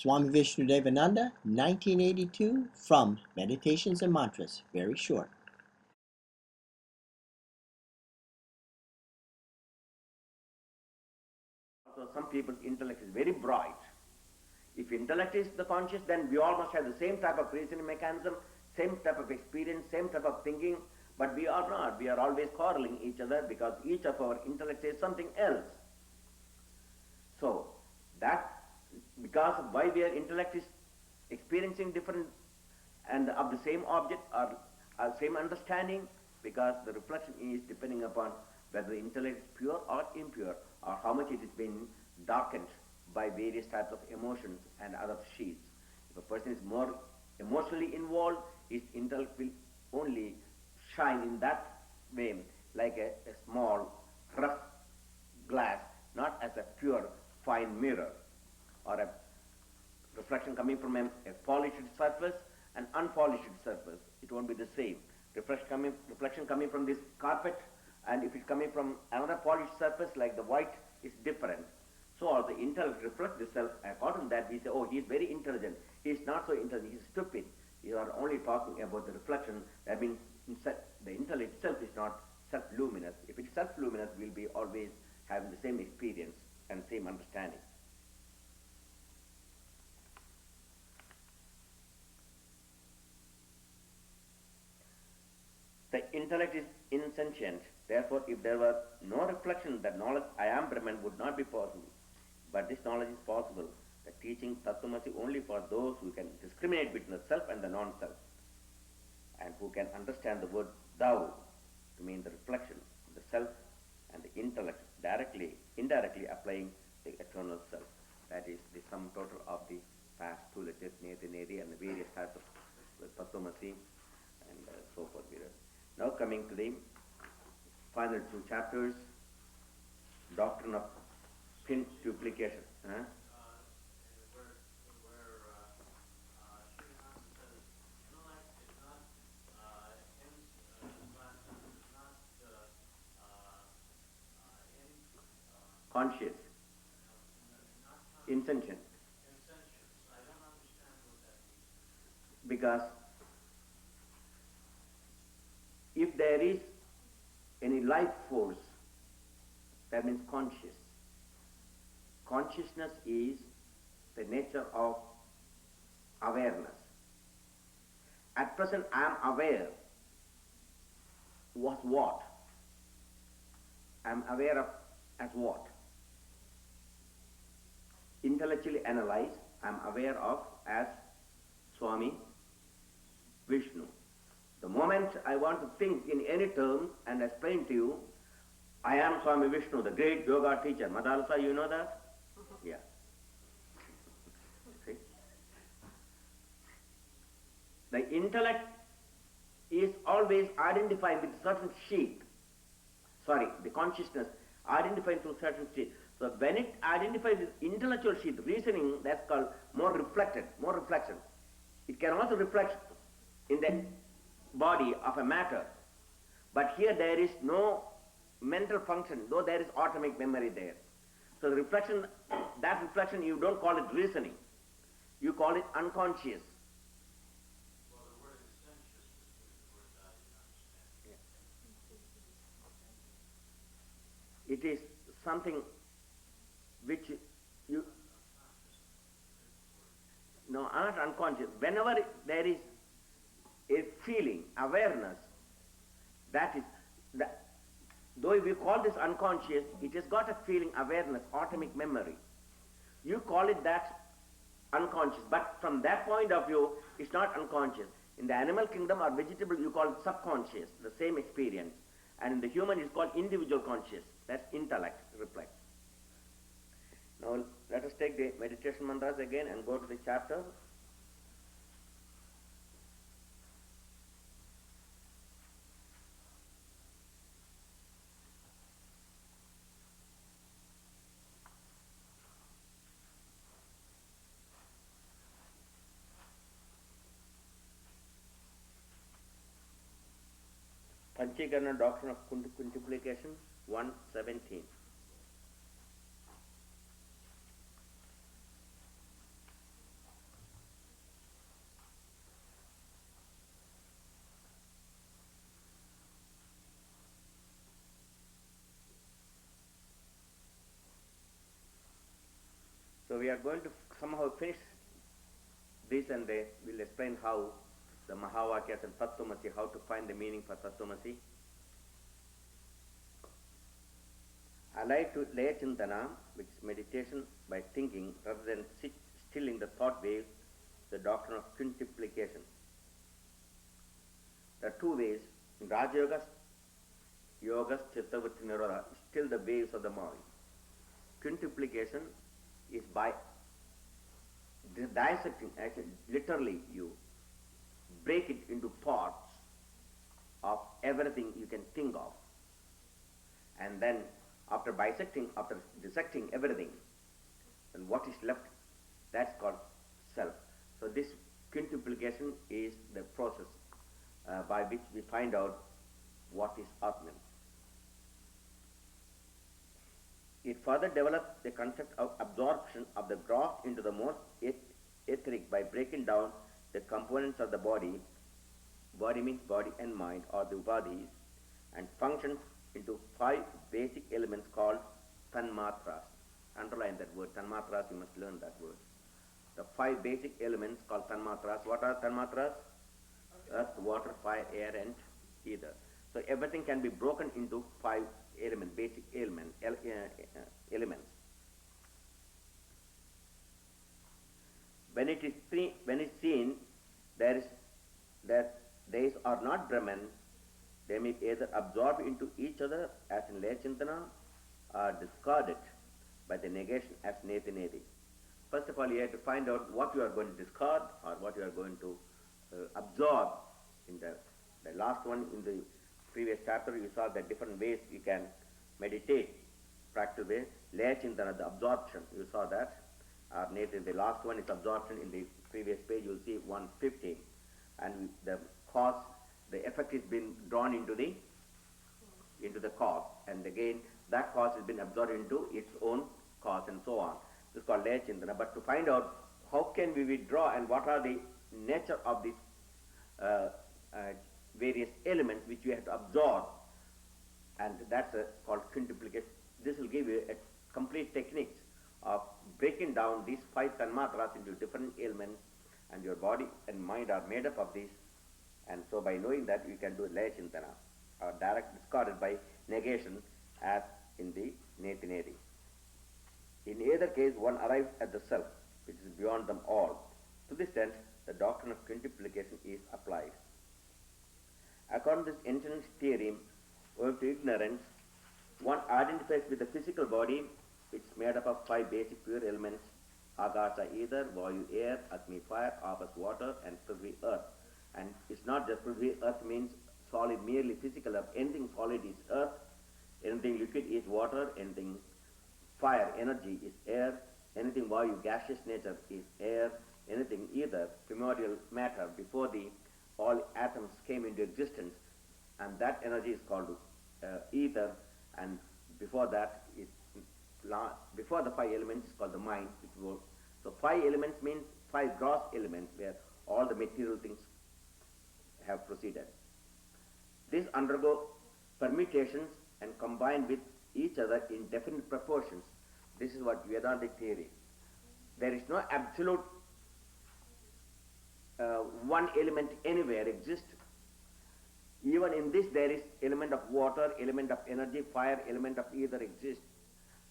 Swami Vishnu-devananda, 1982, from Meditations and Mantras, very short. So some people's intellect is very bright. If intellect is the conscious, then we all must have the same type of reasoning mechanism, same type of experience, same type of thinking, but we are not. We are always quarreling each other because each of our intellect says something else. So that, because of why their intellect is experiencing different and of the same object or same understanding, because the reflection is depending upon whether the intellect is pure or impure, or how much it has been darkened by various types of emotions and other sheets. If a person is more emotionally involved, his intellect will only shine in that way, like a small rough glass, not as a pure fine mirror, or a reflection coming from a polished surface and unpolished surface. It won't be the same. Reflection coming from this carpet, and if it's coming from another polished surface like the white, is different. So all the intellect reflects itself. According to that, we say, oh, he is very intelligent. He is not so intelligent, he is stupid. You are only talking about the reflection. That means the intellect itself is not self-luminous. If it's self-luminous, we'll be always having the same experience and same understanding. The intellect is insentient. Therefore, if there were no reflection, that knowledge I am Brahman would not be possible. But this knowledge is possible. The teaching Tattvamasi only for those who can discriminate between the self and the non-self, and who can understand the word thou to mean the reflection of the self and the intellect directly, indirectly applying the eternal self. That is the sum total of the past two lectures, Neti Neri, and the various types of Tattvamasi and so forth. Now coming to the final two chapters, doctrine of quintuplication. Conscious, insentient. I don't understand what that means. Because if there is any life force, that means conscious. Consciousness is the nature of awareness. At present, I am aware. What? I am aware of as what? Intellectually analyze, I am aware of as Swami Vishnu. The moment I want to think in any terms and explain to you, I am Swami Vishnu, the great yoga teacher. Madalasa, you know that? Yeah. See? The intellect is always identified with certain sheet. The consciousness identified through certain sheet. So when it identifies with intellectual sheet, reasoning, that's called more reflection. It can also reflect in the body of a matter. But here there is no mental function, though there is atomic memory there. So the reflection, that reflection, you don't call it reasoning. You call it unconscious. Well, the word insentious is the word that I didn't understand. Yeah. It is something which you... No, not unconscious. Whenever there is a feeling, awareness, that is, though we call this unconscious, it has got a feeling, awareness, atomic memory. You call it that unconscious, but from that point of view, it's not unconscious. In the animal kingdom or vegetable, you call it subconscious, the same experience. And in the human, it's called individual conscious. That's intellect, reflex. Now, let us take the meditation mantras again and go to the chapter. Panchakarana doctrine of quintuplication, 117. we are going to somehow finish this, and we'll explain how the Mahavakyas and Tattvamasi, how to find the meaning for Tattvamasi. I like to lay chintana, which is meditation by thinking rather than sit still in the thought waves, the doctrine of quintuplication. There are two ways. In Raja Yogas, Chittavritti Nirodha, still the waves of the mind. Quintuplication is by dissecting, actually, literally you break it into parts of everything you can think of. And then after dissecting everything, then what is left, that's called self. So this quintuplication is the process by which we find out what is Atman. It further develops the concept of absorption of the gross into the most etheric by breaking down the components of the body. Body means body and mind, or the upadhis, and functions into 5 basic elements called tanmatras. Underline that word, tanmatras, you must learn that word. The 5 basic elements called tanmatras. What are tanmatras? Earth, water, fire, air, and ether. So everything can be broken into 5 elements, basic elements. When it is seen, that these are not Brahman, they may either absorb into each other as in Lechintana, or discarded by the negation as Neti Neti. First of all, you have to find out what you are going to discard or what you are going to absorb. In the last one, in the previous chapter, you saw the different ways you can meditate, practical way. Lechintana, the absorption, you saw that. The last one is absorption. In the previous page, you will see 115. And the cause, the effect is been drawn into the cause. And again, that cause has been absorbed into its own cause, and so on. This is called Lechintana. But to find out how can we withdraw and what are the nature of these various elements which we have to absorb, and that's called quintuplication. This will give you a complete technique of breaking down these 5 tanmatras into different elements, and your body and mind are made up of these. And so by knowing that, you can do Lechintana, or direct discarded by negation, as in the Neti Neti. In either case, one arrives at the self, which is beyond them all. To this end, the doctrine of quintuplication is applied. According to this ancient theorem, owing to ignorance, one identifies with the physical body, which is made up of 5 basic pure elements: Akasha, ether; Vayu, air; Agni, fire; Apas, water; and Prithvi, earth. And it's not just Prithvi, earth means solid, merely physical earth. Anything solid is earth, anything liquid is water, anything fire, energy, is air, anything Vayu, gaseous nature, is air, anything ether, primordial matter, before all atoms came into existence, and that energy is called ether, and before that is before the 5 elements is called the mind. So 5 elements means 5 gross elements where all the material things have proceeded. These undergo permutations and combine with each other in definite proportions. This is what Vedantic theory. There is no absolute one element anywhere exists. Even in this, there is element of water, element of energy, fire, element of ether exists.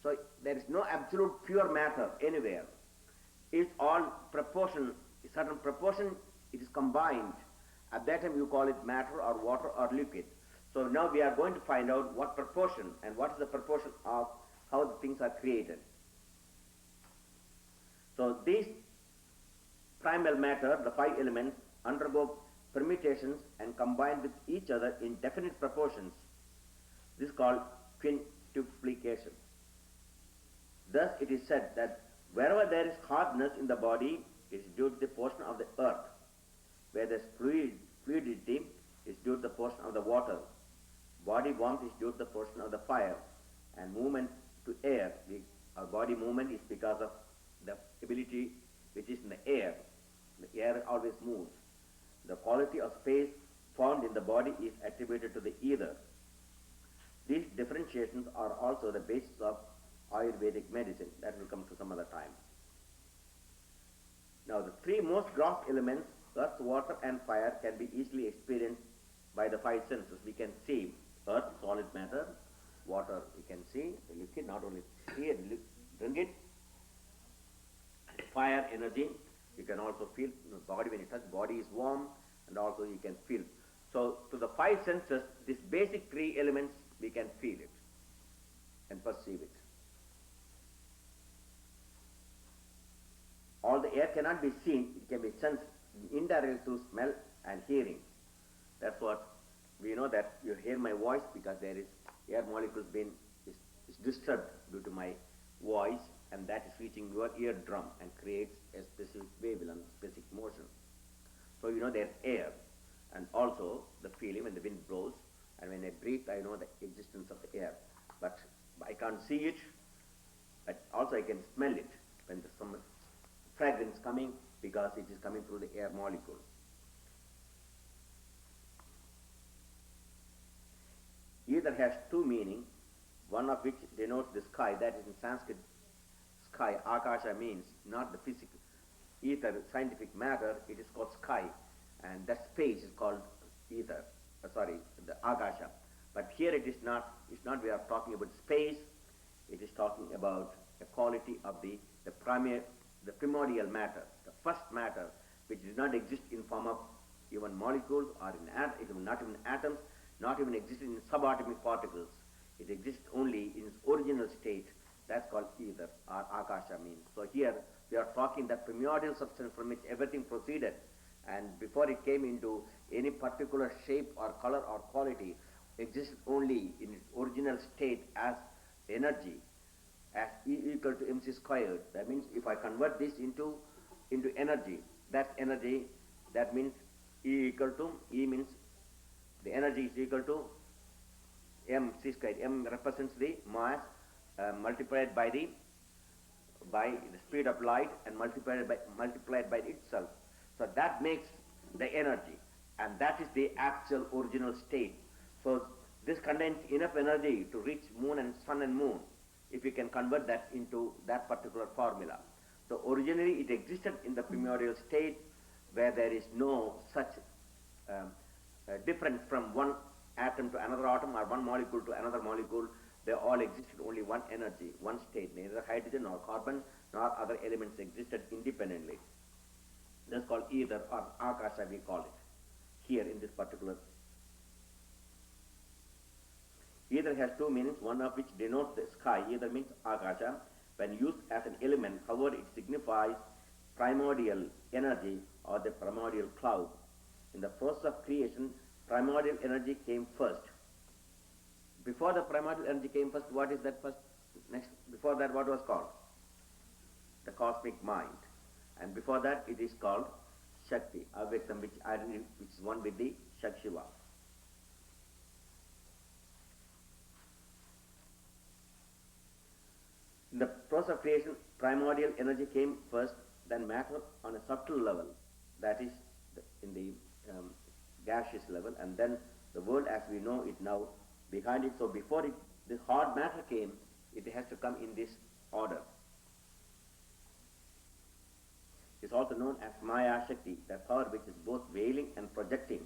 So there is no absolute pure matter anywhere. It's all proportion, a certain proportion, it is combined. At that time you call it matter or water or liquid. So now we are going to find out what proportion and what is the proportion of how the things are created. So these primal matter, the 5 elements, undergo permutations and combine with each other in definite proportions. This is called quintuplication. Thus it is said that wherever there is hardness in the body, it is due to the portion of the earth. Where there is fluidity, is due to the portion of the water. Body warmth is due to the portion of the fire. And movement to air, our body movement is because of the ability which is in the air. The air always moves. The quality of space found in the body is attributed to the ether. These differentiations are also the basis of Ayurvedic medicine. That will come to some other time. three most gross elements, earth, water and fire, can be easily experienced by the five senses. We can see earth, solid matter; water, we can see the liquid, not only see and drink it; fire, energy, you can also feel the body when you touch, body is warm, and also you can feel. So to the five senses, these basic three elements, we can feel it and perceive it. All the air cannot be seen, it can be sensed indirectly through smell and hearing. That's what we know, that you hear my voice because there is air molecules is disturbed due to my voice, and that is reaching your eardrum and creates a specific wavelength, specific motion. So you know there's air, and also the feeling when the wind blows, and when I breathe I know the existence of the air. But I can't see it, but also I can smell it when there's some fragrance coming, because it is coming through the air molecule. Ether has two meanings, one of which denotes the sky, that is in Sanskrit sky, akasha means not the physical. Ether, scientific matter, it is called sky, and that space is called ether, the akasha. But here it's not we are talking about space, it is talking about the quality of the primordial matter, the first matter, which does not exist in form of even molecules or not even atoms, not even existing in subatomic particles. It exists only in its original state. That's called ether, or akasha means. So here we are talking that primordial substance from which everything proceeded, and before it came into any particular shape or color or quality, exists only in its original state as energy, as E equal to mc squared. That means if I convert this into energy, that's energy. That means E means the energy is equal to mc squared. M represents the mass multiplied by the speed of light and multiplied by itself. So that makes the energy, and that is the actual original state. So this contains enough energy to reach sun and moon, if we can convert that into that particular formula. So originally it existed in the primordial state, where there is no such difference from one atom to another atom or one molecule to another molecule. They all existed only one energy, one state. Neither hydrogen nor carbon nor other elements existed independently. That's called ether, or akasha we call it here in this particular. Ether has two meanings, one of which denotes the sky. Ether means akasha. When used as an element, however, it signifies primordial energy or the primordial cloud. In the process of creation, primordial energy came first. Before the primordial energy came first, what is that first? Next, before that, what was called? The cosmic mind. And before that, it is called Shakti, Avyaktam, which is one with the Shakshiva. In the process of creation, primordial energy came first, then matter on a subtle level, that is in the gaseous level, and then the world as we know it now behind it. So before this hard matter came, it has to come in this order. It's also known as Maya Shakti, the power which is both veiling and projecting.